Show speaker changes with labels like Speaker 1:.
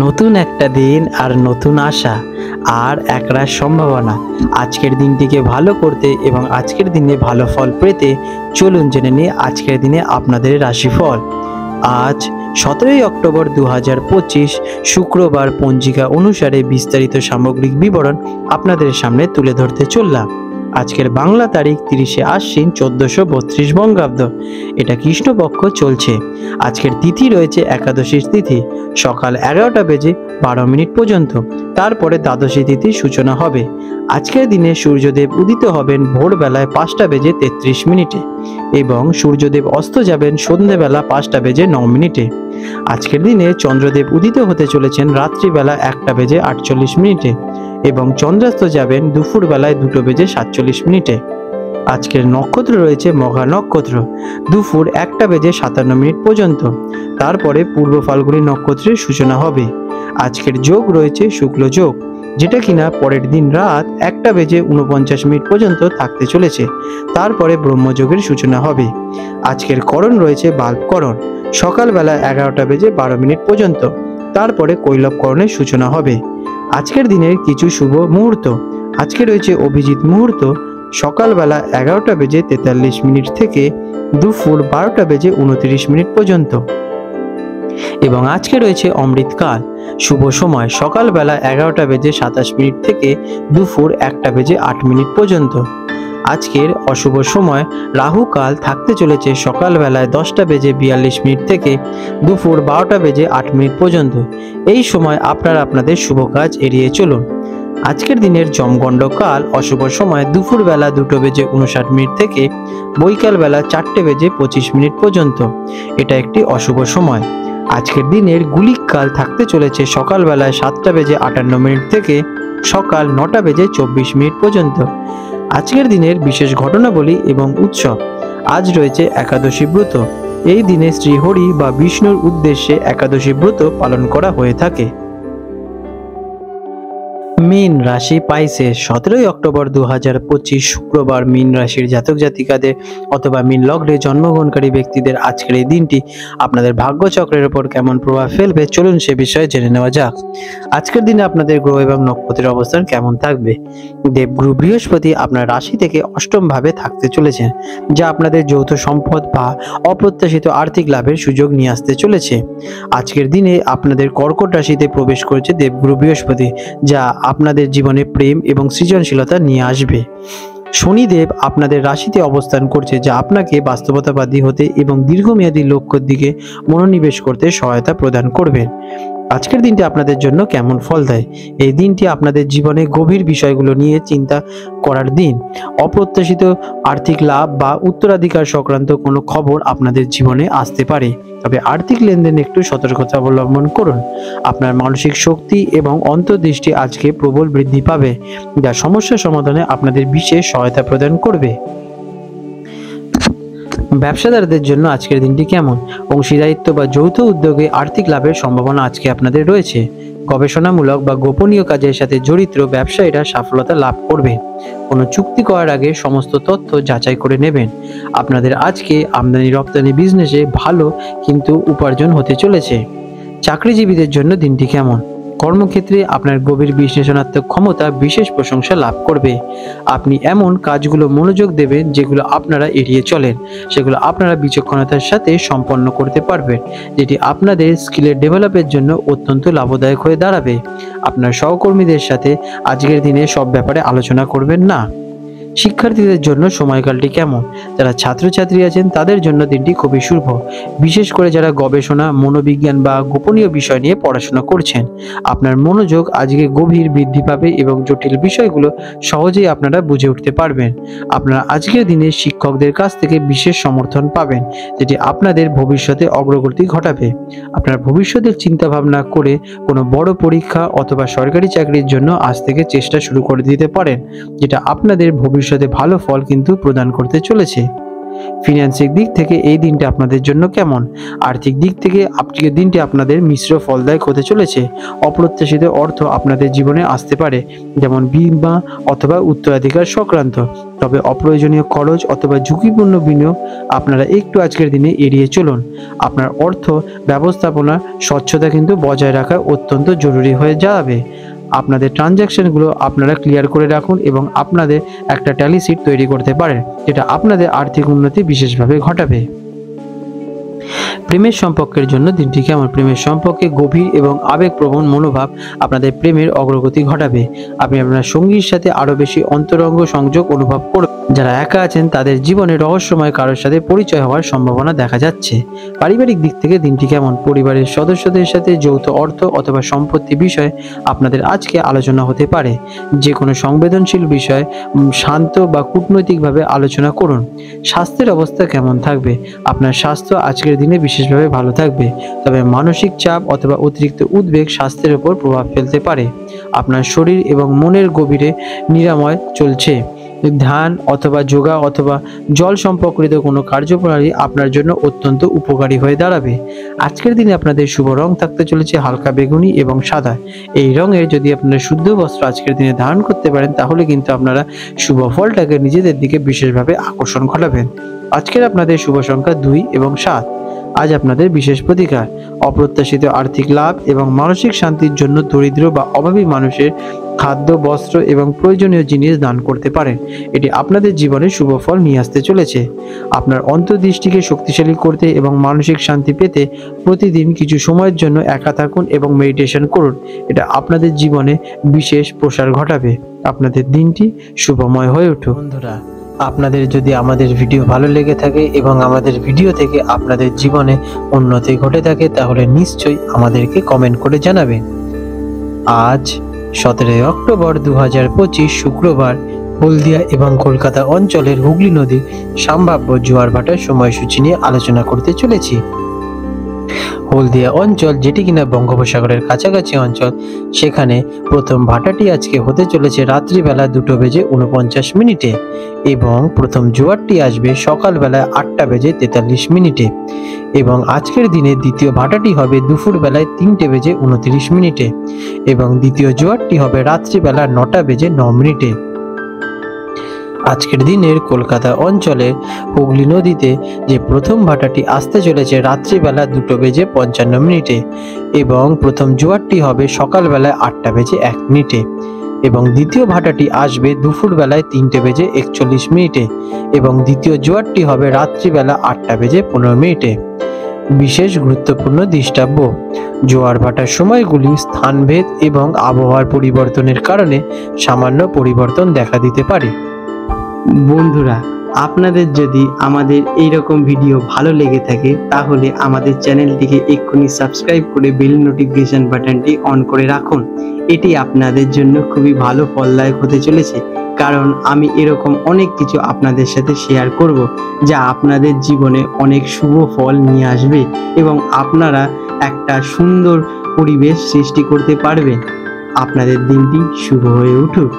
Speaker 1: নতুন একটা দিন আর নতুন আশা আর একরাশ সম্ভাবনা। আজকের দিনটিকে ভালো করতে এবং আজকের দিনে ভালো ফল পেতে চলুন জেনে নিই আজকের দিনে আপনাদের রাশিফল। আজ 17ই অক্টোবর 2025 শুক্রবার পঞ্জিকা অনুসারে বিস্তারিত সামগ্রিক বিবরণ আপনাদের সামনে তুলে ধরতে চললাম। আজকের বাংলা তারিখ 30শে আশ্বিন 1432 বঙ্গাব্দ। এটা কৃষ্ণপক্ষ চলছে। আজকের তিথি রয়েছে একাদশীর তিথি, সকাল 11টা বেজে 12 মিনিট পর্যন্ত। তারপরে দ্বাদশী তিথির সূচনা হবে। আজকের দিনে সূর্যদেব উদিত হবেন ভোরবেলায় 5টা বেজে 33 মিনিটে এবং সূর্যদেব অস্ত যাবেন সন্ধ্যেবেলা 5টা বেজে 9 মিনিটে। আজকের দিনে চন্দ্রদেব উদিত হতে চলেছেন রাত্রিবেলা 1টা বেজে 48 মিনিটে এবং চন্দ্রাস্ত যাবেন দুপুর বেলায় 2টো বেজে 47 মিনিটে। আজকের নক্ষত্র রয়েছে মঘা নক্ষত্র, দুপুর 1টা বেজে 57 মিনিট পর্যন্ত। তারপরে পূর্ব ফাল্গুনী নক্ষত্রের সূচনা হবে। আজকের যোগ রয়েছে শুক্ল যোগ, যেটা কিনা পরের দিন রাত 1টা বেজে 49 মিনিট পর্যন্ত থাকতে চলেছে। তারপরে ব্রহ্মযোগের সূচনা হবে। আজকের করণ রয়েছে বাল্বকরণ, সকালবেলা 11টা বেজে 12 মিনিট পর্যন্ত। তারপরে কৈলবকরণের সূচনা হবে। আজকের দিনের কিছু শুভ মুহূর্ত। আজকে রয়েছে অভিজিৎ মুহূর্ত, সকালবেলা 11টা বেজে 43 মিনিট থেকে দুপুর 12টা বেজে 29 মিনিট পর্যন্ত এবং আজকে রয়েছে অমৃতকাল। শুভ সময় সকালবেলা 11টা বেজে 27 মিনিট থেকে দুপুর 1টা বেজে 8 মিনিট পর্যন্ত। আজকের অশুভ সময় রাহুকাল থাকতে চলেছে সকালবেলায় 10টা বেজে 42 মিনিট থেকে দুপুর 12টা বেজে 8 মিনিট পর্যন্ত। এই সময় আপনারা আপনাদের শুভ কাজ এড়িয়ে চলুন। আজকের দিনের যমগণ্ডকাল অশুভ সময় দুপুরবেলা 2টো বেজে 59 মিনিট থেকে বৈকালবেলা 4টে বেজে 25 মিনিট পর্যন্ত। এটা একটি অশুভ সময়। আজকের দিনের গুলিককাল থাকতে চলেছে সকালবেলায় 7টা বেজে 58 মিনিট থেকে সকাল 9টা বেজে 24 মিনিট পর্যন্ত। আজকের দিনের বিশেষ ঘটনাবলী এবং উৎসব। আজ রয়েছে একাদশী ব্রত। এই দিনে শ্রীহরি বা বিষ্ণুর উদ্দেশ্যে একাদশী ব্রত পালন করা হয়ে থাকে। মীন রাশি পাইসেস 17ই অক্টোবর 2025 শুক্রবার মীন রাশির জাতক জাতিকাদের অথবা মীন লগ্নে জন্মগ্রহণকারী ব্যক্তিদের আজকের এই দিনটি আপনাদের ভাগ্যচক্রের উপর কেমন প্রভাব ফেলবে চলুন সে বিষয়ে জেনে নেওয়া যাক। আজকের দিনে আপনাদের গ্রহ এবং নক্ষত্রের অবস্থান কেমন থাকবে। দেবগুরু বৃহস্পতি আপনার রাশি থেকে অষ্টম ভাবে থাকতে চলেছেন, যা আপনাদের যৌথ সম্পদ বা অপ্রত্যাশিত আর্থিক লাভের সুযোগ নিয়ে আসতে চলেছে। আজকের দিনে আপনাদের কর্কট রাশিতে প্রবেশ করেছে দেবগুরু বৃহস্পতি, যা আপনাদের জীবনে প্রেম এবং সৃজনশীলতা নিয়ে আসবে। শনিদেব আপনাদের রাশিতে অবস্থান করছে, যা আপনাকে বাস্তবতাবাদী হতে এবং দীর্ঘমেয়াদী লক্ষ্যের দিকে মনোনিবেশ করতে সহায়তা প্রদান করবেন। আজকের দিনটি আপনাদের জন্য কেমন ফল দেয়। এই দিনটি আপনাদের জীবনে গভীর বিষয়গুলো নিয়ে চিন্তা করার দিন। অপ্রত্যাশিত আর্থিক লাভ বা উত্তরাধিকার সংক্রান্ত কোনো খবর আপনাদের জীবনে আসতে পারে, তবে আর্থিক লেনদেনে একটু সতর্কতা অবলম্বন করুন। আপনার মানসিক শক্তি এবং অন্তর্দৃষ্টি আজকে প্রবল বৃদ্ধি পাবে, যা সমস্যা সমাধানে আপনাদের বিশেষ সহায়তা প্রদান করবে। ব্যবসাদারদের জন্য আজকের দিনটি কেমন। অংশীদারিত্ব বা যৌথ উদ্যোগে আর্থিক লাভের সম্ভাবনা আজকে আপনাদের রয়েছে। গবেষণামূলক বা গোপনীয় কাজের সাথে জড়িত ব্যবসায়ীরা সফলতা লাভ করবে। কোনো চুক্তি করার আগে সমস্ত তথ্য যাচাই করে নেবেন। আপনাদের আজকে আমদানি রপ্তানি বিজনেসে ভালো কিন্তু উপার্জন হতে চলেছে। চাকরিজীবীদের জন্য দিনটি কেমন। কর্মক্ষেত্রে আপনার গভীর বিশ্লেষণাত্মক ক্ষমতা বিশেষ প্রশংসা লাভ করবে। আপনি এমন কাজগুলো মনোযোগ দেবেন যেগুলো আপনারা এড়িয়ে চলেন, সেগুলো আপনারা বিচক্ষণতার সাথে সম্পন্ন করতে পারবেন, যেটি আপনাদের স্কিলের ডেভেলপের জন্য অত্যন্ত লাভদায়ক হয়ে দাঁড়াবে। আপনার সহকর্মীদের সাথে আজকের দিনে সব ব্যাপারে আলোচনা করবেন না। শিক্ষার্থীদের জন্য সময়কালটি কেমন। যারা ছাত্রছাত্রী আছেন তাদের জন্য দিনটি খুবই শুভ, বিশেষ করে যারা গবেষণা, মনোবিজ্ঞান বা গোপনীয় বিষয় নিয়ে পড়াশোনা করছেন। আপনার মনোযোগ আজকে গভীর বৃদ্ধি পাবে এবং জটিল বিষয়গুলো সহজেই আপনারা বুঝে উঠতে পারবেন। আপনারা আজকের দিনে শিক্ষকদের কাছ থেকে বিশেষ সমর্থন পাবেন, যেটি আপনাদের ভবিষ্যতে অগ্রগতি ঘটাবে। আপনার ভবিষ্যতের চিন্তা ভাবনা করে কোনো বড় পরীক্ষা অথবা সরকারি চাকরির জন্য আজ থেকে চেষ্টা শুরু করে দিতে পারেন, যেটা আপনাদের ভবিষ্যতে ভালো ফল কিন্তু প্রদান করতে চলেছে। ফিনান্সিক দিক থেকে এই দিনটা আপনাদের জন্য কেমন? আর্থিক দিক থেকে আজকের দিনটি আপনাদের মিশ্র ফলদায়ক হতে চলেছে। অপ্রত্যাশিত অর্থ আপনাদের জীবনে আসতে পারে, যেমন বীমা অথবা উত্তরাধিকার সংক্রান্ত। তবে অপ্রয়োজনীয় খরচ অথবা ঝুঁকিপূর্ণ বিনিয়োগ আপনারা একটু আজকের দিনে এড়িয়ে চলুন। আপনার অর্থ ব্যবস্থাপনা স্বচ্ছতা কিন্তু বজায় রাখা অত্যন্ত জরুরি হয়ে যাবে। আপনাদের ট্রানজ্যাকশনগুলো আপনারা ক্লিয়ার করে রাখুন এবং আপনাদের একটা ট্যালি শিট তৈরি করতে পারেন, যেটা আপনাদের আর্থিক উন্নতি বিশেষভাবে ঘটাবে। প্রেমের সম্পর্কের জন্য দিনটি কেমন? প্রেমের সম্পর্কে গভীর এবং আবেগপ্রবণ মনোভাব আপনাদের প্রেমের অগ্রগতি ঘটাবে। আপনি আপনার সঙ্গীর সাথে আরও বেশি অন্তরঙ্গ সংযোগ অনুভব করবেন। যারা একা আছেন তাদের জীবনে রহস্যময় কারোর সাথে পরিচয় হওয়ার সম্ভাবনা দেখা যাচ্ছে। পারিবারিক দিক থেকে দিনটি কেমন? পরিবারের সদস্যদের সাথে যৌথ অর্থ অথবা সম্পত্তি বিষয়ে আপনাদের আজকে আলোচনা হতে পারে। যে কোনো সংবেদনশীল বিষয় শান্ত বা কূটনৈতিকভাবে আলোচনা করুন। স্বাস্থ্যের অবস্থা কেমন থাকবে? আপনার স্বাস্থ্য আজকের দিনে বিশেষভাবে ভালো থাকবে, তবে মানসিক চাপ অথবা অতিরিক্ত উদ্বেগ স্বাস্থ্যের উপর প্রভাব ফেলতে পারে। আপনার শরীর এবং মনের গভীরে নিরাময় চলছে। ধ্যান অথবা যোগা অথবা জল সম্পর্কিত কোনো কার্যপ্রণালী আপনার জন্য অত্যন্ত উপকারী হয়ে দাঁড়াবে। আজকের দিনে আপনাদের শুভ রং থাকতে চলেছে হালকা বেগুনি এবং সাদা। এই রঙের যদি আপনারা শুদ্ধ বস্ত্র আজকের দিনে ধারণ করতে পারেন, তাহলে কিন্তু আপনারা শুভ ফলটাকে নিজেদের দিকে বিশেষভাবে আকর্ষণ ঘটাবেন। আজকের আপনাদের শুভ সংখ্যা 2 এবং 7। আজ আপনাদের বিশেষ প্রতিকার। অপ্রত্যাশিত আর্থিক লাভ এবং মানসিক শান্তির জন্য দরিদ্র বা অভাবী মানুষের খাদ্য, বস্ত্র এবং প্রয়োজনীয় জিনিস দান করতে পারেন। এটি আপনাদের জীবনে শুভ ফল নিয়ে আসতে চলেছে। আপনার অন্তর্দৃষ্টিকে শক্তিশালী করতে এবং মানসিক শান্তি পেতে প্রতিদিন কিছু সময়ের জন্য একা থাকুন এবং মেডিটেশন করুন। এটা আপনাদের জীবনে বিশেষ প্রসার ঘটাবে। আপনাদের দিনটি শুভময় হয়ে উঠুক। বন্ধুরা, আপনাদের যদি আমাদের ভিডিও ভালো লেগে থাকে এবং আমাদের ভিডিও থেকে আপনাদের জীবনে উন্নতি ঘটে থাকে, তাহলে নিশ্চয়ই আমাদেরকে কমেন্ট করে জানাবেন। আজ 17 অক্টোবর 2025 শুক্রবার হলদিয়া এবং কলকাতা অঞ্চলের হুগলি নদীর সম্ভাব্য জোয়ার ভাটার সময়সূচি নিয়ে আলোচনা করতে চলেছি। হলদিয়া অঞ্চল, যেটি কিনা বঙ্গোপসাগরের কাছাকাছি অঞ্চল, সেখানে প্রথম ভাটাটি আজকে হতে চলেছে রাত্রিবেলা 2:49 এবং প্রথম জোয়ারটি আসবে সকালবেলা 8:43 এবং আজকের দিনে দ্বিতীয় ভাটাটি হবে দুপুরবেলায় 3:29 এবং দ্বিতীয় জোয়ারটি হবে রাত্রিবেলা 9:09। আজকের দিনের কলকাতা অঞ্চলের হুগলি নদীতে যে প্রথম ভাটাটি আসতে চলেছে রাত্রিবেলা 2:55 এবং প্রথম জোয়ারটি হবে সকালবেলায় 8:01 এবং দ্বিতীয় ভাটাটি আসবে দুপুরবেলায় 3:41 এবং দ্বিতীয় জোয়ারটি হবে রাত্রিবেলা 8:15। বিশেষ গুরুত্বপূর্ণ দৃষ্টাব্য: জোয়ার ভাটার সময়গুলি স্থানভেদ এবং আবহাওয়ার পরিবর্তনের কারণে সামান্য পরিবর্তন দেখা দিতে পারে।
Speaker 2: বন্ধুরা, আপনাদের যদি আমাদের এইরকম ভিডিও ভালো লেগে থাকে, তাহলে আমাদের চ্যানেলটিকে এক্ষুনি সাবস্ক্রাইব করে বেল নোটিফিকেশন বাটনটি অন করে রাখুন। এটি আপনাদের জন্য খুবই ভালো ফলদায়ক হতে চলেছে, কারণ আমি এরকম অনেক কিছু আপনাদের সাথে শেয়ার করব, যা আপনাদের জীবনে অনেক শুভ ফল নিয়ে আসবে এবং আপনারা একটা সুন্দর পরিবেশ সৃষ্টি করতে পারবেন। আপনাদের দিনটি শুভ হয়ে উঠুক।